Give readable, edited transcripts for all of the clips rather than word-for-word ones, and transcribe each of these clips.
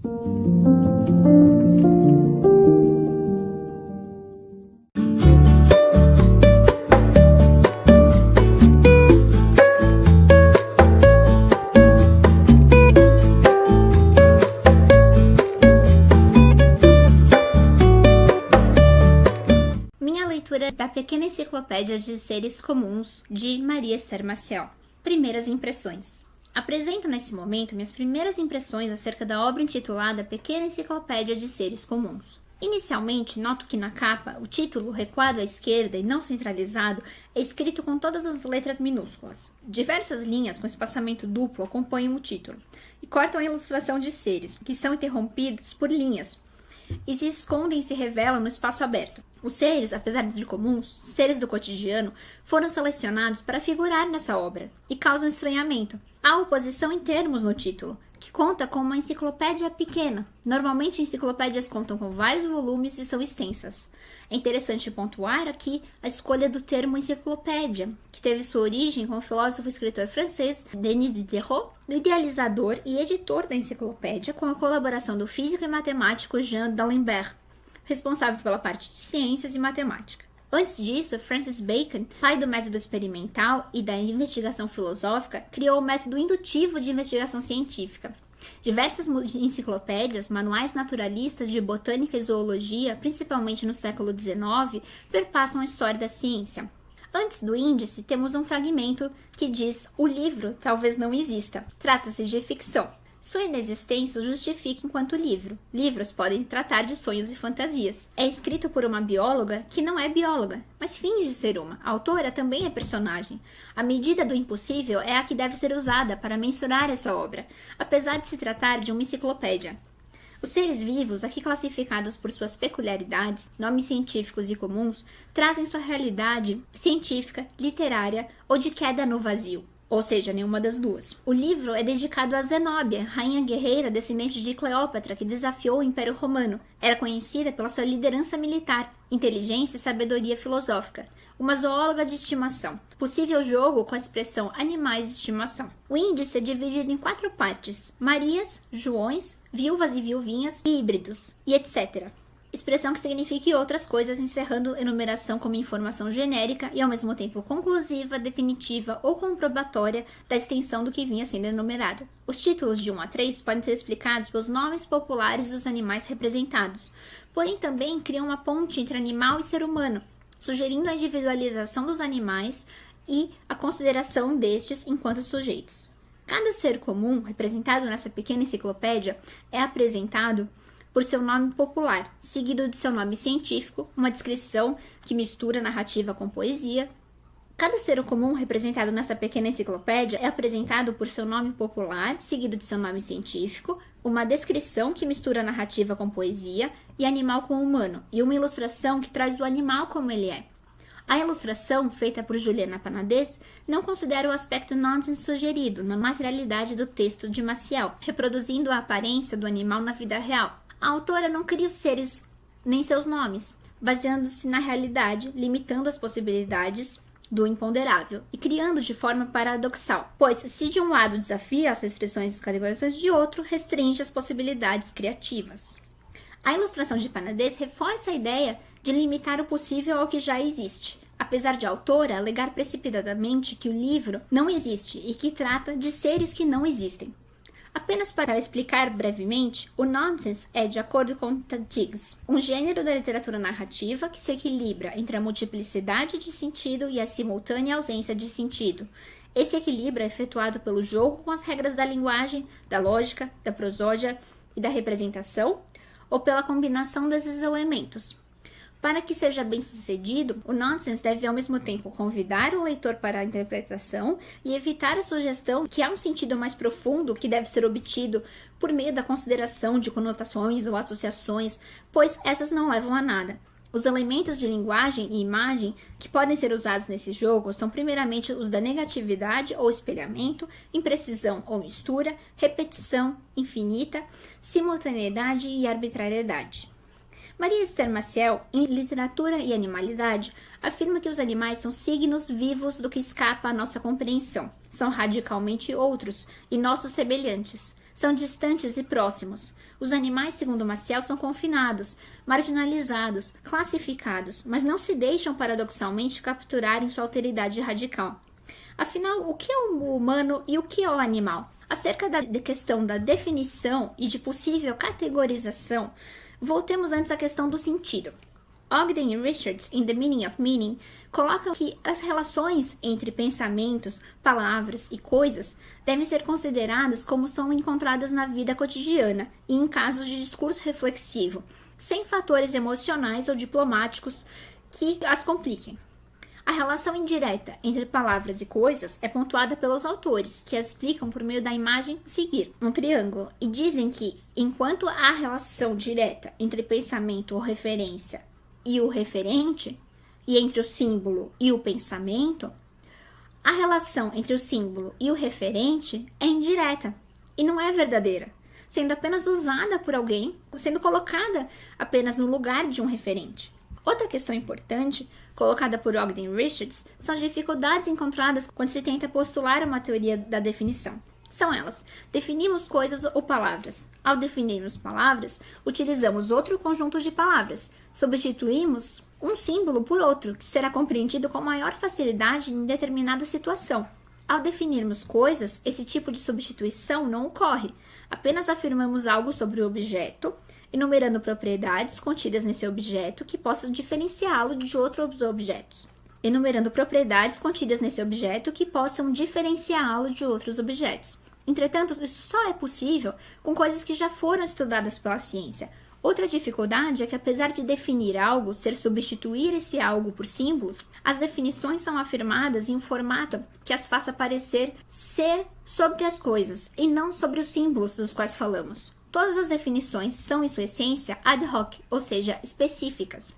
Da Pequena Enciclopédia de Seres Comuns, de Maria Esther Maciel. Primeiras impressões. Apresento nesse momento minhas primeiras impressões acerca da obra intitulada Pequena Enciclopédia de Seres Comuns. Inicialmente, noto que na capa, o título, recuado à esquerda e não centralizado, é escrito com todas as letras minúsculas. Diversas linhas com espaçamento duplo acompanham o título e cortam a ilustração de seres, que são interrompidos por linhas, e se escondem e se revelam no espaço aberto. Os seres, apesar de comuns, seres do cotidiano, foram selecionados para figurar nessa obra e causam estranhamento. Há oposição em termos no título, que conta com uma enciclopédia pequena. Normalmente, enciclopédias contam com vários volumes e são extensas. É interessante pontuar aqui a escolha do termo enciclopédia, que teve sua origem com o filósofo e escritor francês Denis Diderot, idealizador e editor da enciclopédia, com a colaboração do físico e matemático Jean d'Alembert, responsável pela parte de ciências e matemática. Antes disso, Francis Bacon, pai do método experimental e da investigação filosófica, criou o método indutivo de investigação científica. Diversas enciclopédias, manuais naturalistas de botânica e zoologia, principalmente no século XIX, perpassam a história da ciência. Antes do índice, temos um fragmento que diz: o livro talvez não exista. Trata-se de ficção. Sua inexistência o justifica enquanto livro. Livros podem tratar de sonhos e fantasias. É escrito por uma bióloga que não é bióloga, mas finge ser uma. A autora também é personagem. A medida do impossível é a que deve ser usada para mensurar essa obra, apesar de se tratar de uma enciclopédia. Os seres vivos, aqui classificados por suas peculiaridades, nomes científicos e comuns, trazem sua realidade científica, literária ou de queda no vazio. Ou seja, nenhuma das duas. O livro é dedicado a Zenóbia, rainha guerreira descendente de Cleópatra, que desafiou o Império Romano. Era conhecida pela sua liderança militar, inteligência e sabedoria filosófica. Uma zoóloga de estimação. Possível jogo com a expressão animais de estimação. O índice é dividido em 4 partes: Marias, Joões, viúvas e viuvinhas, e híbridos, e etc. Expressão que signifique outras coisas, encerrando enumeração como informação genérica e ao mesmo tempo conclusiva, definitiva ou comprobatória da extensão do que vinha sendo enumerado. Os títulos de 1 a 3 podem ser explicados pelos nomes populares dos animais representados, porém também criam uma ponte entre animal e ser humano, sugerindo a individualização dos animais e a consideração destes enquanto sujeitos. Cada ser comum, representado nessa pequena enciclopédia, é apresentado por seu nome popular, seguido de seu nome científico, uma descrição que mistura narrativa com poesia. Cada ser comum representado nessa pequena enciclopédia é apresentado por seu nome popular, seguido de seu nome científico, uma descrição que mistura narrativa com poesia e animal com humano, e uma ilustração que traz o animal como ele é. A ilustração, feita por Juliana Panadès, não considera o aspecto nonsense sugerido na materialidade do texto de Maciel, reproduzindo a aparência do animal na vida real. A autora não cria os seres nem seus nomes, baseando-se na realidade, limitando as possibilidades do imponderável e criando de forma paradoxal, pois se de um lado desafia as restrições e categorizações, de outro restringe as possibilidades criativas. A ilustração de Panadès reforça a ideia de limitar o possível ao que já existe, apesar de a autora alegar precipitadamente que o livro não existe e que trata de seres que não existem. Apenas para explicar brevemente, o nonsense é, de acordo com Tadgigs, um gênero da literatura narrativa que se equilibra entre a multiplicidade de sentido e a simultânea ausência de sentido. Esse equilíbrio é efetuado pelo jogo com as regras da linguagem, da lógica, da prosódia e da representação, ou pela combinação desses elementos. Para que seja bem sucedido, o nonsense deve ao mesmo tempo convidar o leitor para a interpretação e evitar a sugestão que há um sentido mais profundo que deve ser obtido por meio da consideração de conotações ou associações, pois essas não levam a nada. Os elementos de linguagem e imagem que podem ser usados nesse jogo são primeiramente os da negatividade ou espelhamento, imprecisão ou mistura, repetição infinita, simultaneidade e arbitrariedade. Maria Esther Maciel, em Literatura e Animalidade, afirma que os animais são signos vivos do que escapa à nossa compreensão. São radicalmente outros e nossos semelhantes. São distantes e próximos. Os animais, segundo Maciel, são confinados, marginalizados, classificados, mas não se deixam paradoxalmente capturar em sua alteridade radical. Afinal, o que é o humano e o que é o animal? Acerca da questão da definição e de possível categorização, voltemos antes à questão do sentido. Ogden e Richards, in The Meaning of Meaning, colocam que as relações entre pensamentos, palavras e coisas devem ser consideradas como são encontradas na vida cotidiana e em casos de discurso reflexivo, sem fatores emocionais ou diplomáticos que as compliquem. A relação indireta entre palavras e coisas é pontuada pelos autores, que as explicam por meio da imagem seguir, um triângulo, e dizem que, enquanto há relação direta entre pensamento ou referência e o referente, e entre o símbolo e o pensamento, a relação entre o símbolo e o referente é indireta e não é verdadeira, sendo apenas usada por alguém, sendo colocada apenas no lugar de um referente. Outra questão importante, colocada por Ogden e Richards, são as dificuldades encontradas quando se tenta postular uma teoria da definição. São elas: definimos coisas ou palavras. Ao definirmos palavras, utilizamos outro conjunto de palavras. Substituímos um símbolo por outro, que será compreendido com maior facilidade em determinada situação. Ao definirmos coisas, esse tipo de substituição não ocorre. Apenas afirmamos algo sobre o objeto, enumerando propriedades contidas nesse objeto que possam diferenciá-lo de outros objetos. Entretanto, isso só é possível com coisas que já foram estudadas pela ciência. Outra dificuldade é que, apesar de definir algo, ser substituir esse algo por símbolos, as definições são afirmadas em um formato que as faça parecer ser sobre as coisas e não sobre os símbolos dos quais falamos. Todas as definições são, em sua essência, ad hoc, ou seja, específicas.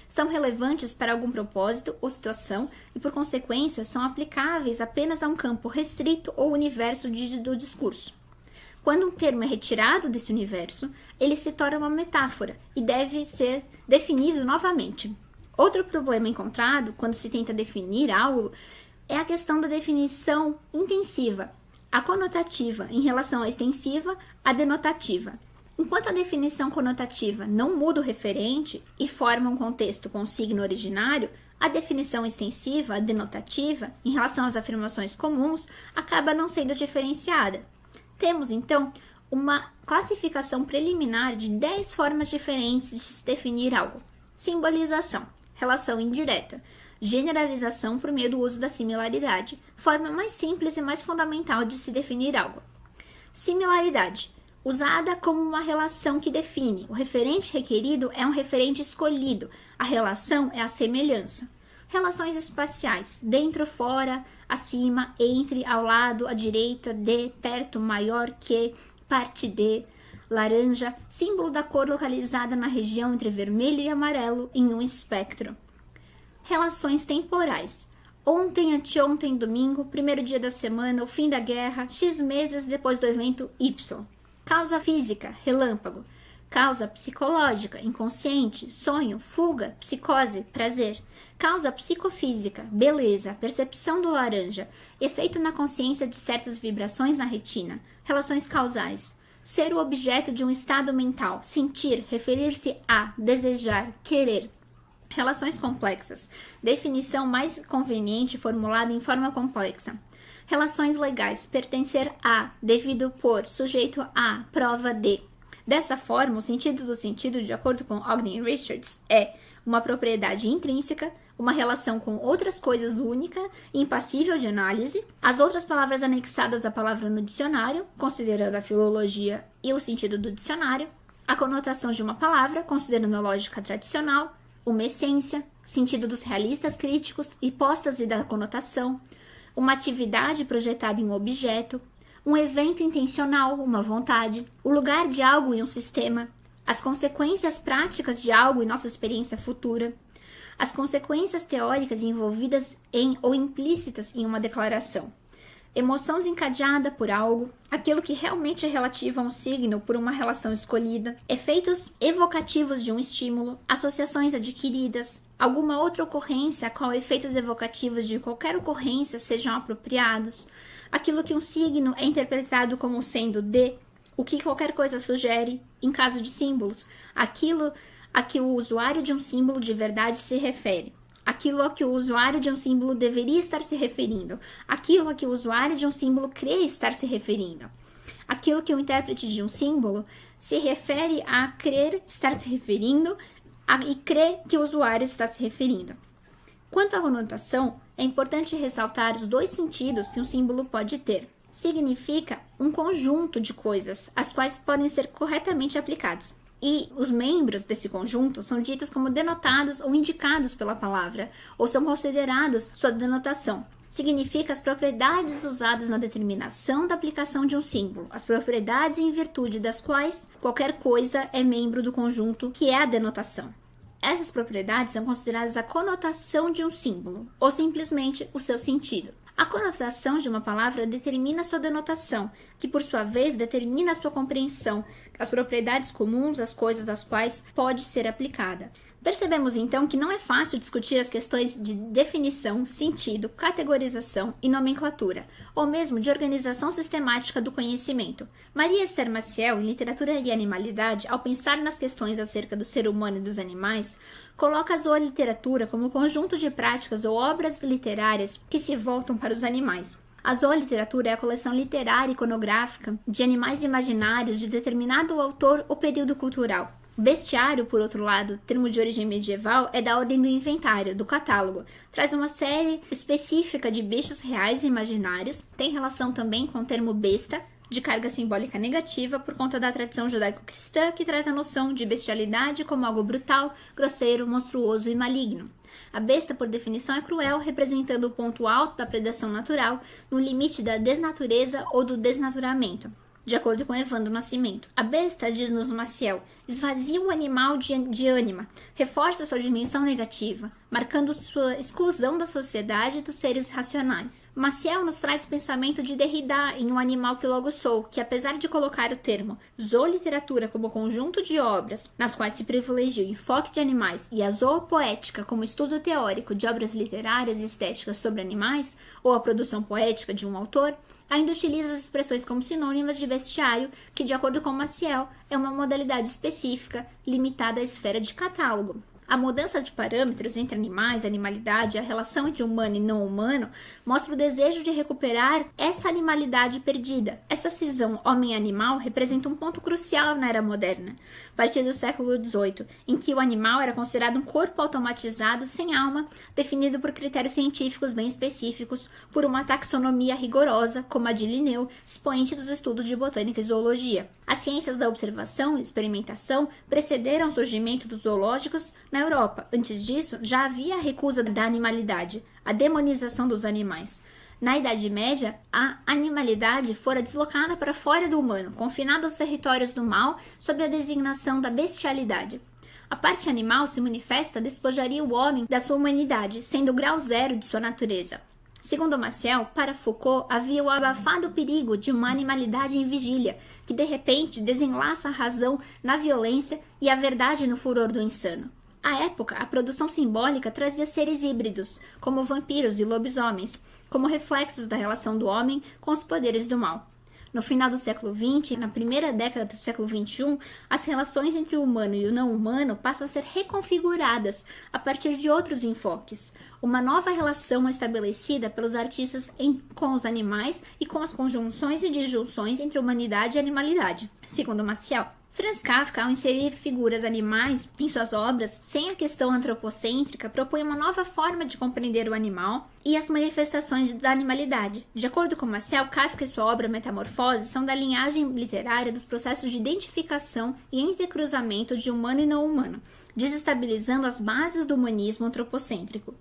São relevantes para algum propósito ou situação e, por consequência, são aplicáveis apenas a um campo restrito ou universo do discurso. Quando um termo é retirado desse universo, ele se torna uma metáfora e deve ser definido novamente. Outro problema encontrado quando se tenta definir algo é a questão da definição intensiva, a conotativa em relação à extensiva, a denotativa. Enquanto a definição conotativa não muda o referente e forma um contexto com o signo originário, a definição extensiva, a denotativa, em relação às afirmações comuns, acaba não sendo diferenciada. Temos, então, uma classificação preliminar de 10 formas diferentes de se definir algo. Simbolização, relação indireta. Generalização por meio do uso da similaridade, forma mais simples e mais fundamental de se definir algo. Similaridade, usada como uma relação que define. O referente requerido é um referente escolhido. A relação é a semelhança. Relações espaciais, dentro, fora, acima, entre, ao lado, à direita, de, perto, maior que, parte de, laranja, símbolo da cor localizada na região entre vermelho e amarelo em um espectro. Relações temporais. Ontem, anteontem, domingo, primeiro dia da semana, o fim da guerra, X meses depois do evento Y. Causa física, relâmpago. Causa psicológica, inconsciente, sonho, fuga, psicose, prazer. Causa psicofísica, beleza, percepção do laranja. Efeito na consciência de certas vibrações na retina. Relações causais. Ser o objeto de um estado mental, sentir, referir-se a, desejar, querer. Relações complexas. Definição mais conveniente formulada em forma complexa. Relações legais. Pertencer a, devido por, sujeito a, prova de. Dessa forma, o sentido do sentido, de acordo com Ogden e Richards, é uma propriedade intrínseca, uma relação com outras coisas única e impassível de análise, as outras palavras anexadas à palavra no dicionário, considerando a filologia e o sentido do dicionário, a conotação de uma palavra, considerando a lógica tradicional, uma essência, sentido dos realistas críticos, hipóstase da conotação, uma atividade projetada em um objeto, um evento intencional, uma vontade, o lugar de algo em um sistema, as consequências práticas de algo em nossa experiência futura, as consequências teóricas envolvidas em ou implícitas em uma declaração, emoção desencadeada por algo, aquilo que realmente é relativo a um signo por uma relação escolhida, efeitos evocativos de um estímulo, associações adquiridas, alguma outra ocorrência a qual efeitos evocativos de qualquer ocorrência sejam apropriados, aquilo que um signo é interpretado como sendo de, o que qualquer coisa sugere em caso de símbolos, aquilo a que o usuário de um símbolo de verdade se refere, aquilo a que o usuário de um símbolo deveria estar se referindo, aquilo a que o usuário de um símbolo crê estar se referindo, aquilo que o intérprete de um símbolo se refere a crer estar se referindo e crê que o usuário está se referindo. Quanto à conotação, é importante ressaltar os dois sentidos que um símbolo pode ter. Significa um conjunto de coisas, as quais podem ser corretamente aplicados. E os membros desse conjunto são ditos como denotados ou indicados pela palavra, ou são considerados sua denotação. Significa as propriedades usadas na determinação da aplicação de um símbolo, as propriedades em virtude das quais qualquer coisa é membro do conjunto que é a denotação. Essas propriedades são consideradas a conotação de um símbolo, ou simplesmente o seu sentido. A conotação de uma palavra determina sua denotação, que por sua vez determina sua compreensão, as propriedades comuns às coisas às quais pode ser aplicada. Percebemos então que não é fácil discutir as questões de definição, sentido, categorização e nomenclatura, ou mesmo de organização sistemática do conhecimento. Maria Esther Maciel, em Literatura e Animalidade, ao pensar nas questões acerca do ser humano e dos animais, coloca a zooliteratura como conjunto de práticas ou obras literárias que se voltam para os animais. A zooliteratura é a coleção literária e iconográfica de animais imaginários de determinado autor ou período cultural. Bestiário, por outro lado, termo de origem medieval, é da ordem do inventário, do catálogo. Traz uma série específica de bichos reais e imaginários, tem relação também com o termo besta, de carga simbólica negativa por conta da tradição judaico-cristã que traz a noção de bestialidade como algo brutal, grosseiro, monstruoso e maligno. A besta, por definição, é cruel, representando o ponto alto da predação natural, no limite da desnatureza ou do desnaturamento. De acordo com Evandro Nascimento. A besta, diz-nos Maciel, esvazia o animal de ânima, reforça sua dimensão negativa, marcando sua exclusão da sociedade e dos seres racionais. Maciel nos traz o pensamento de Derrida em O Animal que Logo Sou, que apesar de colocar o termo zooliteratura como conjunto de obras nas quais se privilegia o enfoque de animais e a zoopoética como estudo teórico de obras literárias e estéticas sobre animais, ou a produção poética de um autor, ainda utiliza as expressões como sinônimas de bestiário, que, de acordo com Maciel, é uma modalidade específica, limitada à esfera de catálogo. A mudança de parâmetros entre animais, animalidade e a relação entre humano e não humano mostra o desejo de recuperar essa animalidade perdida. Essa cisão homem-animal representa um ponto crucial na era moderna, a partir do século XVIII, em que o animal era considerado um corpo automatizado sem alma, definido por critérios científicos bem específicos, por uma taxonomia rigorosa, como a de Linneu, expoente dos estudos de botânica e zoologia. As ciências da observação e experimentação precederam o surgimento dos zoológicos na Europa. Antes disso, já havia a recusa da animalidade, a demonização dos animais. Na Idade Média, a animalidade fora deslocada para fora do humano, confinada aos territórios do mal sob a designação da bestialidade. A parte animal se manifesta despojaria o homem da sua humanidade, sendo o grau zero de sua natureza. Segundo Maciel, para Foucault, havia o abafado perigo de uma animalidade em vigília, que de repente desenlaça a razão na violência e a verdade no furor do insano. À época, a produção simbólica trazia seres híbridos, como vampiros e lobisomens, como reflexos da relação do homem com os poderes do mal. No final do século XX e na primeira década do século XXI, as relações entre o humano e o não humano passam a ser reconfiguradas a partir de outros enfoques. Uma nova relação é estabelecida pelos artistas com os animais e com as conjunções e disjunções entre humanidade e animalidade, segundo Maciel. Franz Kafka, ao inserir figuras animais em suas obras, sem a questão antropocêntrica, propõe uma nova forma de compreender o animal e as manifestações da animalidade. De acordo com Maciel, Kafka e sua obra Metamorfose são da linhagem literária dos processos de identificação e entrecruzamento de humano e não humano, desestabilizando as bases do humanismo antropocêntrico.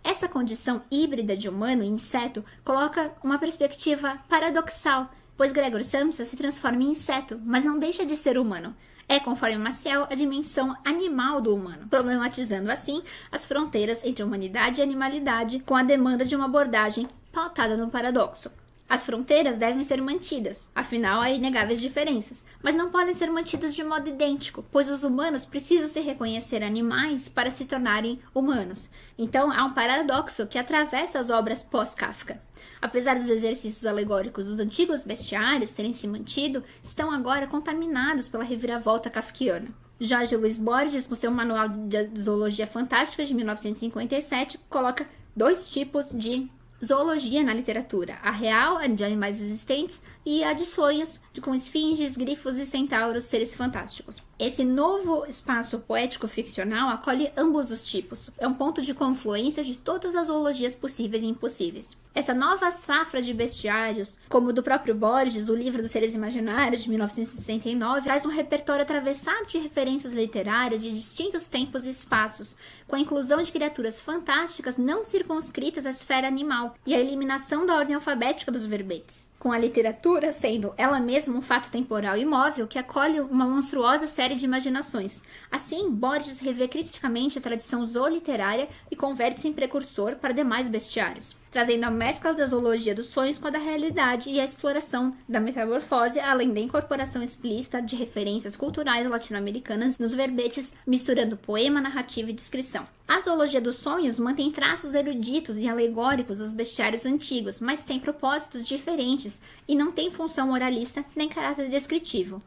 Essa condição híbrida de humano e inseto coloca uma perspectiva paradoxal, pois Gregor Samsa se transforma em inseto, mas não deixa de ser humano. É, conforme Maciel, a dimensão animal do humano, problematizando assim as fronteiras entre humanidade e animalidade, com a demanda de uma abordagem pautada no paradoxo. As fronteiras devem ser mantidas, afinal há inegáveis diferenças, mas não podem ser mantidas de modo idêntico, pois os humanos precisam se reconhecer animais para se tornarem humanos. Então há um paradoxo que atravessa as obras pós-Kafka. Apesar dos exercícios alegóricos dos antigos bestiários terem se mantido, estão agora contaminados pela reviravolta kafkiana. Jorge Luiz Borges, com seu Manual de Zoologia Fantástica de 1957, coloca 2 tipos de zoologia na literatura: a real, a de animais existentes, e a de sonhos, com esfinges, grifos e centauros, seres fantásticos. Esse novo espaço poético-ficcional acolhe ambos os tipos. É um ponto de confluência de todas as zoologias possíveis e impossíveis. Essa nova safra de bestiários, como o do próprio Borges, o livro dos seres imaginários, de 1969, traz um repertório atravessado de referências literárias de distintos tempos e espaços, com a inclusão de criaturas fantásticas não circunscritas à esfera animal e a eliminação da ordem alfabética dos verbetes, com a literatura sendo ela mesma um fato temporal e móvel que acolhe uma monstruosa série de imaginações. Assim, Borges revê criticamente a tradição zooliterária e converte-se em precursor para demais bestiários, trazendo a mescla da zoologia dos sonhos com a da realidade e a exploração da metamorfose, além da incorporação explícita de referências culturais latino-americanas nos verbetes, misturando poema, narrativa e descrição. A zoologia dos sonhos mantém traços eruditos e alegóricos dos bestiários antigos, mas tem propósitos diferentes e não tem função moralista nem caráter descritivo.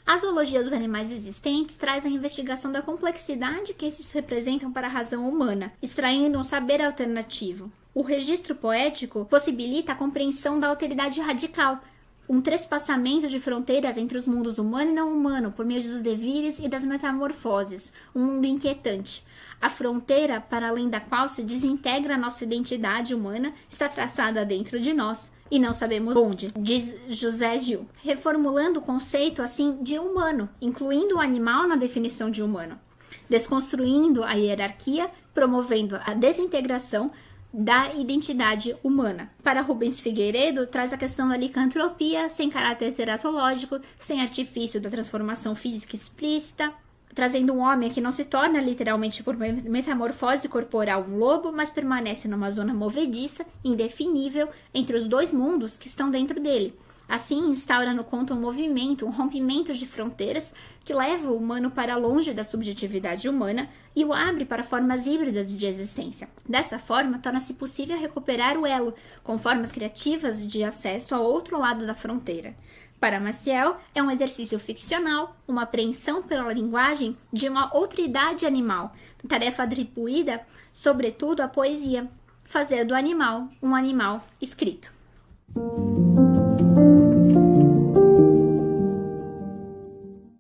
A zoologia dos animais existentes traz a investigação da complexidade que esses representam para a razão humana, extraindo um saber alternativo. O registro poético possibilita a compreensão da alteridade radical, um trespassamento de fronteiras entre os mundos humano e não humano por meio dos devires e das metamorfoses, um mundo inquietante. A fronteira para além da qual se desintegra a nossa identidade humana está traçada dentro de nós, e não sabemos onde, diz José Gil, reformulando o conceito assim de humano, incluindo o animal na definição de humano, desconstruindo a hierarquia, promovendo a desintegração da identidade humana. Para Rubens Figueiredo, traz a questão da licantropia sem caráter teratológico, sem artifício da transformação física explícita, trazendo um homem que não se torna literalmente por metamorfose corporal um lobo, mas permanece numa zona movediça, indefinível, entre os 2 mundos que estão dentro dele. Assim, instaura no conto um movimento, um rompimento de fronteiras que leva o humano para longe da subjetividade humana e o abre para formas híbridas de existência. Dessa forma, torna-se possível recuperar o elo, com formas criativas de acesso ao outro lado da fronteira. Para Maciel, é um exercício ficcional, uma apreensão pela linguagem de uma outridade animal, tarefa atribuída, sobretudo, à poesia, fazer do animal um animal escrito.